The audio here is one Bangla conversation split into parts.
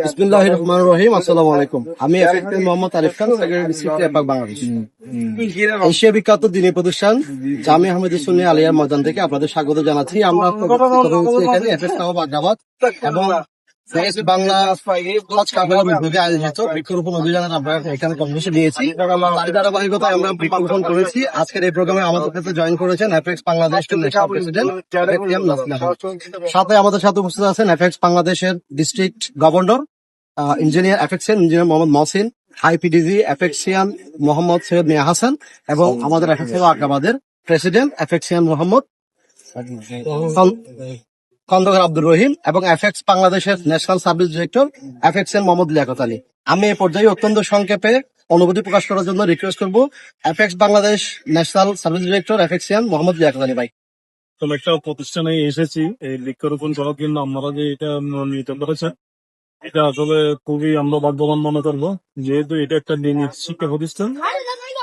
বিসমিল্লাহির রহমানির রহিম। আসসালামু আলাইকুম। আমি এফএক্টিভ মোহাম্মদ আরিফ খান, সেক্রেটারি ডিস্ট্রিক্ট এপাক বাংলাদেশ। এশিয়া বিখ্যাত দ্বীনি প্রতিষ্ঠান জামিয়া আহমেদিয়া সুন্নিয়া আলিয়া ময়দান থেকে আপনাদের স্বাগত জানাচ্ছি। আমরা এখানে এফএক্স আগ্রাবাদ এবং বাংলা উদ্যোগে আয়োজিত বৃক্ষরোপণ অভিযানের আমরা এখানে কর্মসূচি নিয়েছি। তার ধারাবাহিকতায় আমরা বৃক্ষরোপণ করেছি। আজকের এই প্রোগ্রামে আমাদের সাথে জয়েন করেছেন এফএক্স বাংলাদেশ প্রেসিডেন্ট সাথে আমাদের সাথে উপস্থিত আছেন এফএক্স বাংলাদেশের district governor engineer Mohammad Mohsin, IPDG FXian Mohammad Syed Mia Hasan এবং আমাদের এফএক্স আগ্রাবাদের প্রেসিডেন্ট এফএক্সিয়ান মোহাম্মদ খন্দকার আব্দুর রহিম এবং এফএক্স বাংলাদেশের national service director FXian Mohammad Liaquat Ali. আমি এই পর্যায়ে অত্যন্ত সংক্ষেপে অনুভূতি প্রকাশ করার জন্য রিকোয়েস্ট করবো FX Bangladesh national service director FXian Mohammad Liaquat Ali ভাই। কোন একটা প্রতিষ্ঠানে এসেছি এই বৃক্ষরোপণ করার জন্য। আপনারা যে এটা নিতে পেরেছেন, এটা আসলে খুবই আমরা ভাগ্যবান মনে করবো, যেহেতু এটা একটা শিক্ষা প্রতিষ্ঠান।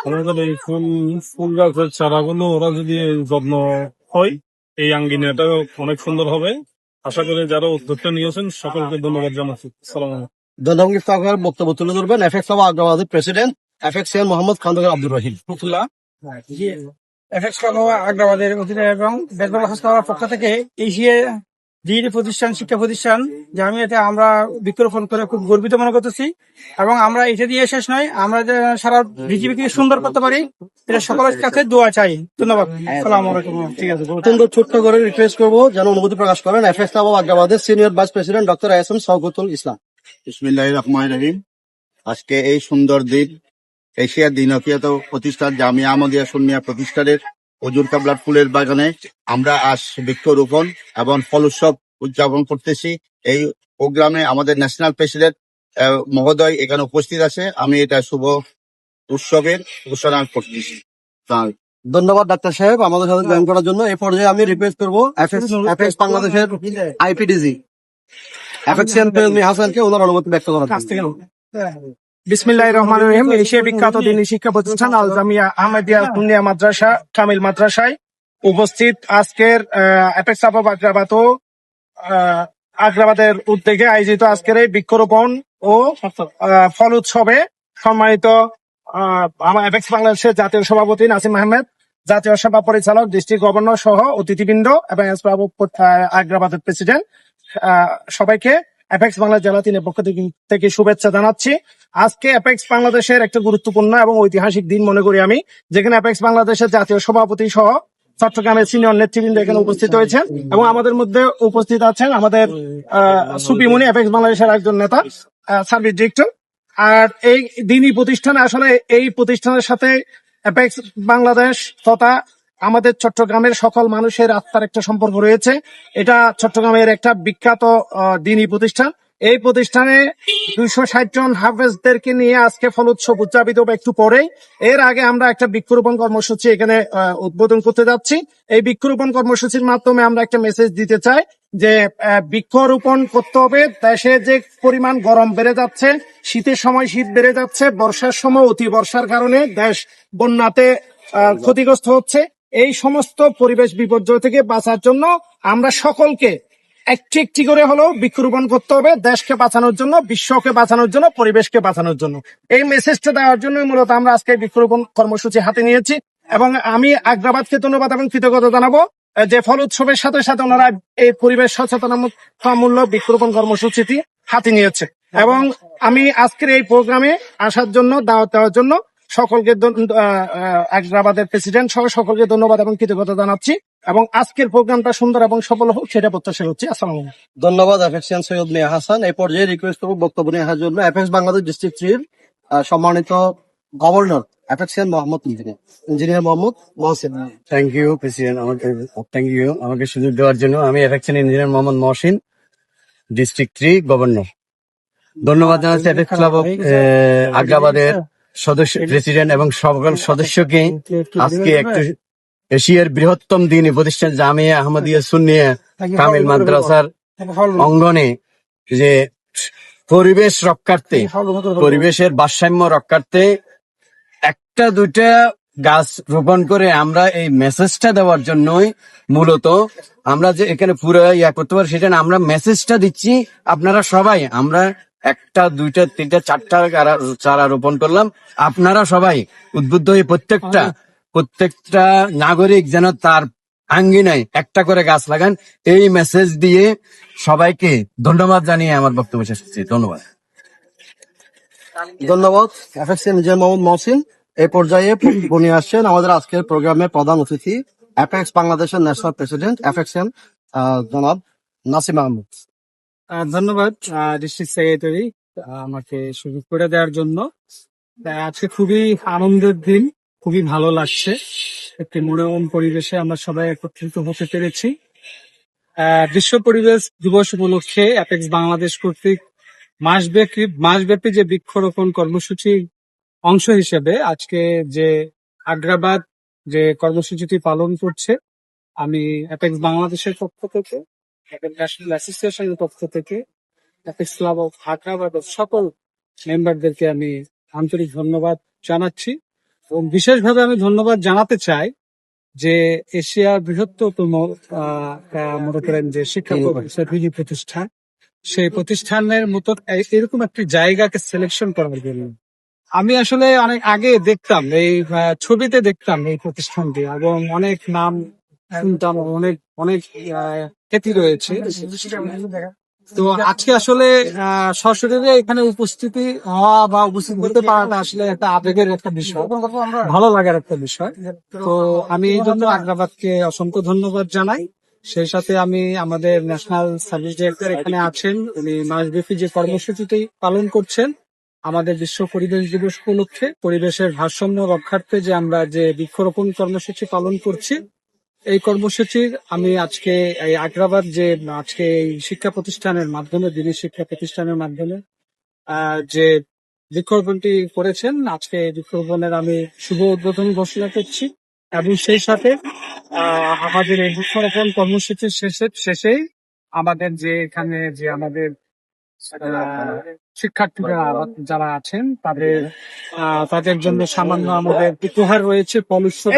আমাদের এই ফুল গাছের চারাগুলো ওরা যদি যত্ন হয়, এই আঙ্গিনাটা অনেক সুন্দর হবে। আশা করি যারা উদ্যোগটা নিয়েছেন সকলকে ধন্যবাদ জানাচ্ছি। ধন্যবাদ। বক্তব্য তুলে ধরবেন এফএক্স আগ্রাবাদের প্রেসিডেন্ট এফএক্সিয়ান মোহাম্মদ খন্দকার আব্দুর রহিম। এফএক্স আগ্রাবাদের অধীনে এবং বেগম হাসপাতালের পক্ষ থেকে এশিয়া ডিগ্রি প্রতিষ্ঠান, শিক্ষা প্রতিষ্ঠান জামিয়াতে আমরা বৃক্ষরোপণ করে খুব গর্বিত মনে করতেছি। এবং আমরা এটা দিয়ে শেষ নয়, আমরা যে সারা পৃথিবীকে সুন্দর করতে পারি, এটা সকলের কাছে দোয়া চাই। ধন্যবাদ। আসসালামু আলাইকুম। ঠিক আছে, অত্যন্ত ছোট্ট করে রিকোয়েস্ট করবো যেন অনুভূতি প্রকাশ করেন এফএক্স আগ্রাবাদের senior vice president doctor SM Shawkatul Islam. বিসমিল্লাহির রহমানির রহিম। আজকে এই সুন্দর দিন এশিয়ার দিনকিয়াত প্রতিষ্ঠান জামিয়া আহমদিয়া সুন্নিয়া প্রতিষ্ঠানের হুজুর কাবলার ফুলের বাগানে আমরা আজ বৃক্ষরোপণ এবং ফল উৎসব উদযাপন করতেছি। এই প্রোগ্রামে আমাদের ন্যাশনাল প্রেসিডেন্ট মহোদয় এখানে উপস্থিত আছে। আমি এটা শুভ উৎসবের ঘোষণা করতেছি। ধন্যবাদ ডাক্তার সাহেব আমাদের সাথে জয়েন করার জন্য। এই পর্যায়ে আমি রিকোয়েস্ট করবো এফএক্স বাংলাদেশের আইপিডিজি এফএক্সিয়ান মিয়া হাসানকে ওনার অনুমতি ব্যক্ত করার জন্য। বিসমিল্লাহির রহমানির রহিম। এশিয়া বিখ্যাত দ্বীনি শিক্ষা প্রতিষ্ঠান আল জামিয়া আহমেদিয়া সুন্নিয়া মাদ্রাসা কামিল মাদ্রাসায় উপস্থিত আজকের এফএক্স আগ্রাবাদের উদ্যোগে আয়োজিত আজকের এই বৃক্ষরোপণ ও ফল উৎসবে সম্মানিত এফএক্স বাংলাদেশের জাতীয় সভাপতি নাসিম আহমেদ, জাতীয় সভা পরিচালক, ডিস্ট্রিক্ট গভর্নর সহ অতিথিবৃন্দ এবং আগ্রাবাদের প্রেসিডেন্ট সবাইকে এফএক্স বাংলা জেলা 3 পক্ষ থেকে শুভেচ্ছা জানাচ্ছি। আজকে এফএক্স বাংলাদেশের একটা গুরুত্বপূর্ণ এবং ঐতিহাসিক দিন মনে করি আমি, যেখানে এফএক্স বাংলাদেশের জাতীয় সভাপতি সহ চট্টগ্রামের সিনিয়র নেতৃবৃন্দ এখানে উপস্থিত হয়েছেন এবং আমাদের মধ্যে উপস্থিত আছেন আমাদের সুপিমনি এফএক্স বাংলাদেশের একজন নেতা, সার্ভিস ডিরেক্টর। আর এই দিনই প্রতিষ্ঠান আসলে এই প্রতিষ্ঠানের সাথে এফএক্স বাংলাদেশ তথা আমাদের চট্টগ্রামের সকল মানুষের আত্মার একটা সম্পর্ক রয়েছে। এটা চট্টগ্রামের একটা বিখ্যাত দিনী প্রতিষ্ঠান। এই প্রতিষ্ঠানে 260 জন হাফেজদেরকে নিয়ে আজকে ফল উৎসব উদযাপিত হবে একটু পরেই। এর আগে আমরা একটা বৃক্ষরোপণ কর্মসূচি এখানে উদ্বোধন করতে যাচ্ছি। এই বৃক্ষরোপণ কর্মসূচির মাধ্যমে আমরা একটা মেসেজ দিতে চাই যে বৃক্ষরোপণ করতে হবে। দেশে যে পরিমাণ গরম বেড়ে যাচ্ছে, শীতের সময় শীত বেড়ে যাচ্ছে, বর্ষার সময় অতি বর্ষার কারণে দেশ বন্যাতে ক্ষতিগ্রস্ত হচ্ছে। এই সমস্ত পরিবেশ বিপর্যয় থেকে বাঁচার জন্য আমরা সকলকে একটি একটি করে হলেও বৃক্ষরোপণ করতে হবে, দেশকে বাঁচানোর জন্য, বিশ্বকে বাঁচানোর জন্য, পরিবেশকে বাঁচানোর জন্য। এই মেসেজটা দেওয়ার জন্য মূলত আমরা আজকে বৃক্ষরোপণ কর্মসূচি হাতে নিয়েছি এবং আমি আগ্রাবাদকে ধন্যবাদ এবং কৃতজ্ঞতা জানাবো যে ফল উৎসবের সাথে সাথে ওনারা এই পরিবেশ সচেতনতামূলক বৃক্ষরোপণ কর্মসূচিটি হাতে নিয়েছে। এবং আমি আজকের এই প্রোগ্রামে আসার জন্য, দাওয়াত দেওয়ার জন্য সকলকে আগ্রাবাদের প্রেসিডেন্ট সহ সকলকে ধন্যবাদ এবং কৃতজ্ঞতা জানাচ্ছি এবং আজকের প্রোগ্রামটা সুন্দর এবং সফল হোক সেটা প্রত্যাশা করছি। আসসালামু আলাইকুম। ধন্যবাদ এফএক্সিয়ান সৈয়দ মিয়া হাসান। এই পর্যায়ে রিকোয়েস্ট করবো বক্তব্য নেওয়ার জন্য এফএক্স বাংলাদেশ ডিস্ট্রিক্ট 3 সম্মানিত governor FXian Mohammad engineer Mohammad Mohsin. Thank you president, আমাকে সুযোগ দেওয়ার জন্য। আমি FXian engineer Mohammad Mohsin, district 3 governor. ধন্যবাদ জানাচ্ছি এফএক্স ক্লাব অফ আগ্রাবাদের সদস্য, প্রেসিডেন্ট এবং সকল সদস্যকে আজকে একটু এশিয়ার বৃহত্তম দ্বীনি প্রতিষ্ঠান জামিয়া আহমদিয়া সুন্নিয়া কামিল মাদ্রাসার অঙ্গনে যে পরিবেশ রক্ষার্থে, পরিবেশের ভারসাম্য রক্ষার্থে একটা দুইটা গাছ রোপণ করে আমরা এই মেসেজটা দেওয়ার জন্যই মূলত আমরা যে এখানে পুরো করতে পারি, সেটা আমরা মেসেজটা দিচ্ছি। আপনারা সবাই আমরা একটা, দুইটা, তিনটা, চারটা চারা রোপণ করলাম। আপনারা সবাই উদ্বুদ্ধ হয়ে প্রত্যেকটা নাগরিক যেন তার আঙ্গিনায় একটা করে গাছ লাগান, এই মেসেজ দিয়ে সবাইকে ধন্যবাদ জানিয়ে আমার বক্তব্য শেষ করছি। ধন্যবাদ। ধন্যবাদ এফএক্স ইঞ্জিনিয়ার মোহাম্মদ মহসিন। এই পর্যায়ে উনি আসছেন আমাদের আজকের প্রোগ্রামের প্রধান অতিথি এফএক্স বাংলাদেশের ন্যাশনাল প্রেসিডেন্ট এফএক্সএম জনাব নাসিম আহমেদ। ধন্যবাদ ডিস্ট্রিক্ট সেক্রেটারি আমাকে সুযোগ করে দেওয়ার জন্য। আজকে খুবই আনন্দের দিন, খুবই ভালো লাগছে। একটি মনোরম পরিবেশে আমরা সবাই একত্রিত হতে পেরেছি। বিশ্ব পরিবেশ দিবস উপলক্ষে অ্যাপেক্স বাংলাদেশ কর্তৃক মাসব্যাপী যে বৃক্ষরোপণ কর্মসূচির অংশ হিসেবে আজকে যে আগ্রাবাদ যে কর্মসূচিটি পালন করছে, আমি অ্যাপেক্স বাংলাদেশের পক্ষ থেকে, ন্যাশনাল অ্যাসোসিয়েশনের পক্ষ থেকে, অ্যাপেক্স ক্লাব অফ আগ্রাবাদের সকল মেম্বারদেরকে আমি আন্তরিক ধন্যবাদ জানাচ্ছি। এবং বিশেষভাবে আমি ধন্যবাদ জানাতে চাই যে এশিয়ার বৃহত্তম মনে করেন যে শিক্ষা প্রতিষ্ঠান, সেই প্রতিষ্ঠানের মতো এরকম একটি জায়গাকে সিলেকশন করার জন্য আমি আসলে অনেক আগে দেখতাম, এই ছবিতে দেখতাম এই প্রতিষ্ঠানটি এবং অনেক নাম শুনতাম, অনেক অনেক খ্যাতি রয়েছে। তো আজকে আসলে সশরীরে এখানে উপস্থিতি হওয়া বা উপস্থিত হতে পারাটা আসলে একটা আবেগের একটা বিষয়, ভালো লাগার একটা বিষয়। তো আমি এই জন্য আগ্রাবাদকে অসংখ্য ধন্যবাদ জানাই। সেই সাথে আমি আমাদের ন্যাশনাল সার্ভিস ডিরেক্টর এখানে আছেন, উনি মাসব্যাপী যে কর্মসূচিটি পালন করছেন আমাদের বিশ্ব পরিবেশ দিবস উপলক্ষে পরিবেশের ভারসাম্য রক্ষার্থে যে আমরা যে বৃক্ষরোপণ কর্মসূচি পালন করছি, এই কর্মসূচির আমি আজকে এই আগ্রাবাদ যে আজকে এই শিক্ষা প্রতিষ্ঠানের মাধ্যমে, দিনী শিক্ষা প্রতিষ্ঠানের মাধ্যমে যে বৃক্ষরোপণটি করেছেন, আজকে এই বৃক্ষরোপণের আমি শুভ উদ্বোধন ঘোষণা করছি। এবং সেই সাথে আমাদের এই বৃক্ষরোপণ কর্মসূচির শেষেই আমাদের যে এখানে যে আমাদের শিক্ষার্থীরা যারা আছেন তাদের জন্য সামান্য আমাদের উপহার রয়েছে ফল উৎসব।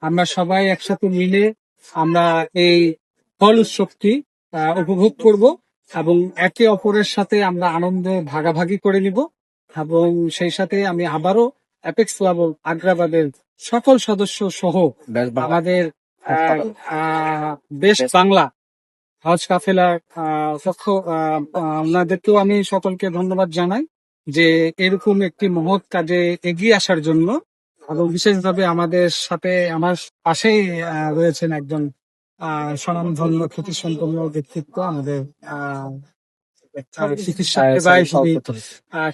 আমরা সবাই একসাথে মিলে আমরা এই ফল উৎসবটি উপভোগ করব এবং একে অপরের সাথে আমরা আনন্দে ভাগাভাগি করে নিব। এবং সেই সাথে আমি আবারও অ্যাপেক্স ক্লাব আগ্রাবাদের সকল সদস্য সহ আমাদের বেশ বাংলা হজ কাফেলা পক্ষ ওনাদেরকেও আমি সকলকে ধন্যবাদ জানাই যে এরকম একটি মহৎ কাজে এগিয়ে আসার জন্য। এবং বিশেষভাবে আমাদের সাথে আমার পাশেই রয়েছেন একজন স্বনামধন্য খ্যাতিসম্পন্ন ব্যক্তিত্ব, আমাদের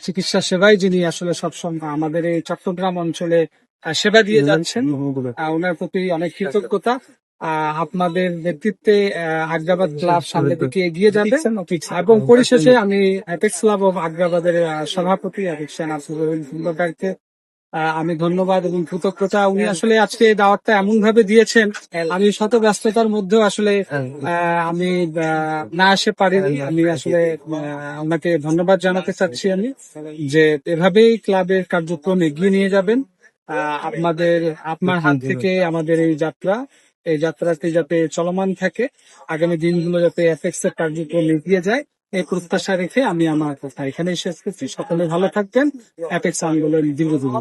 চিকিৎসা সেবায় যিনি আসলে সবসময় আমাদের এই চট্টগ্রাম অঞ্চলে সেবা দিয়ে যাচ্ছেন, ওনার প্রতি অনেক কৃতজ্ঞতা। আপনাদের নেতৃত্বে আগ্রাবাদ ক্লাব সামনের দিকে এগিয়ে যাবে। এবং পরিশেষে আমি অ্যাপেক্স ক্লাব অফ আগ্রাবাদের সভাপতি আরিফকে আমি ধন্যবাদ এবং কৃতজ্ঞতা। উনি আসলে আজকে দাওয়াতটা এমন ভাবে দিয়েছেন, আমি শত ব্যস্ততার মধ্যেও আসলে আমি না আসে পারিনি। আমি আসলে ওনাকে ধন্যবাদ জানাতে চাচ্ছি আমি যে এভাবেই ক্লাবের কার্যক্রম এগিয়ে নিয়ে যাবেন। আপনার হাত থেকে আমাদের এই যাত্রাটি যাতে চলমান থাকে, আগামী দিনগুলো যাতে এফএক্স এর কার্যক্রম এগিয়ে যায়, এই প্রত্যাশা রেখে আমি আমার কথা এখানেই শেষ করছি। সকলে ভালো থাকবেন। এফএক্স আন্দোলন দীর্ঘজীবী।